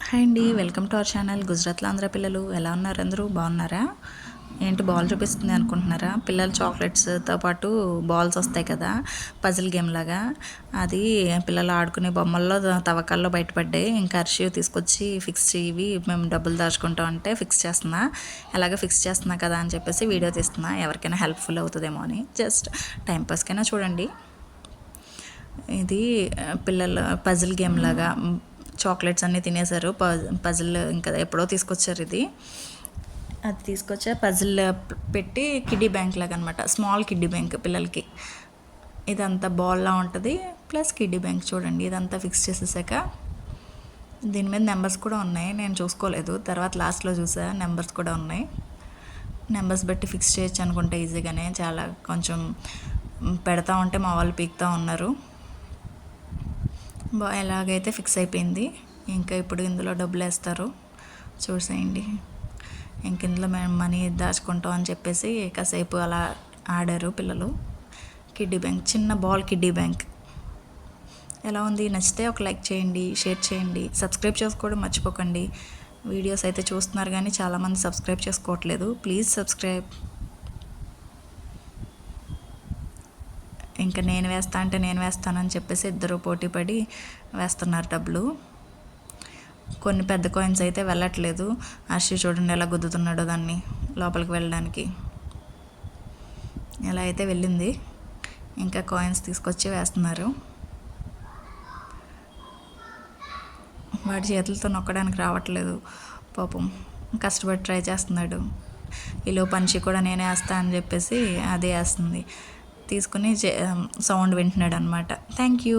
Hi అండి, welcome to our channel గుజరాత్లో ఆంధ్ర పిల్లలు. ఎలా ఉన్నారు? అందరూ బాగున్నారా? ఏంటి బాల్ చూపిస్తుంది అనుకుంటున్నారా? పిల్లలు చాక్లెట్స్తో పాటు బాల్స్ వస్తాయి కదా, పజిల్ గేమ్ లాగా. అది పిల్లలు ఆడుకునే బొమ్మల్లో తవ్వకాల్లో బయటపడ్డాయి. ఇంకా అర్షివ్ తీసుకొచ్చి ఫిక్స్ చేయవి, మేము డబ్బులు దాచుకుంటాం అంటే ఫిక్స్ చేస్తున్నా. ఎలాగ ఫిక్స్ చేస్తున్నా కదా అని చెప్పేసి వీడియో తీస్తున్నా, ఎవరికైనా హెల్ప్ఫుల్ అవుతుందేమో అని. జస్ట్ టైంపాస్కైనా చూడండి. ఇది పిల్లల పజిల్ గేమ్ లాగా. చాక్లెట్స్ అన్నీ తినేశారు. పజిల్ ఇంకా ఎప్పుడో తీసుకొచ్చారు. అది తీసుకొచ్చా పజిల్ పెట్టి కిడ్డీ బ్యాంక్ లాగా అనమాట, స్మాల్ కిడ్డీ బ్యాంక్ పిల్లలకి. ఇదంతా బాల్లా ఉంటుంది, ప్లస్ కిడ్డీ బ్యాంక్. చూడండి, ఇదంతా ఫిక్స్ చేసేసాక దీని మీద నెంబర్స్ కూడా ఉన్నాయి. నేను చూసుకోలేదు, తర్వాత లాస్ట్లో చూసా నెంబర్స్ కూడా ఉన్నాయి. నెంబర్స్ బట్టి ఫిక్స్ చేయొచ్చు అనుకుంటే ఈజీగానే. చాలా కొంచెం పెడతా ఉంటే మా వాళ్ళు పీకుతూ ఉన్నారు. ఎలాగైతే ఫిక్స్ అయిపోయింది. ఇంకా ఇప్పుడు ఇందులో డబ్బులు వేస్తారు, చూసేయండి. ఇంక ఇందులో మేము మనీ దాచుకుంటాం అని చెప్పేసి కాసేపు అలా ఆడారు పిల్లలు. కిడ్డీ బ్యాంక్, చిన్న బాల్ కిడ్డీ బ్యాంక్. ఎలా ఉంది? నచ్చితే ఒక లైక్ చేయండి, షేర్ చేయండి, సబ్స్క్రైబ్ చేసుకోవడం మర్చిపోకండి. వీడియోస్ అయితే చూస్తున్నారు కానీ చాలామంది సబ్స్క్రైబ్ చేసుకోవట్లేదు. Please subscribe. ఇంకా నేను వేస్తా అంటే నేను వేస్తానని చెప్పేసి ఇద్దరు పోటీ పడి వేస్తున్నారు డబ్బులు. కొన్ని పెద్ద కాయిన్స్ అయితే వెళ్ళట్లేదు. అర్షి చూడండి ఎలా గుద్దుతున్నాడో దాన్ని లోపలికి వెళ్ళడానికి. ఎలా అయితే వెళ్ళింది. ఇంకా కాయిన్స్ తీసుకొచ్చి వేస్తున్నారు. వాడి చేతులతో నొక్కడానికి రావట్లేదు పాపం, కష్టపడి ట్రై చేస్తున్నాడు. ఈలో పంచి కూడా నేనే వేస్తా అని చెప్పేసి అదే వేస్తుంది. తీసుకుని సౌండ్ వింటున్నాడు అనమాట. Thank you.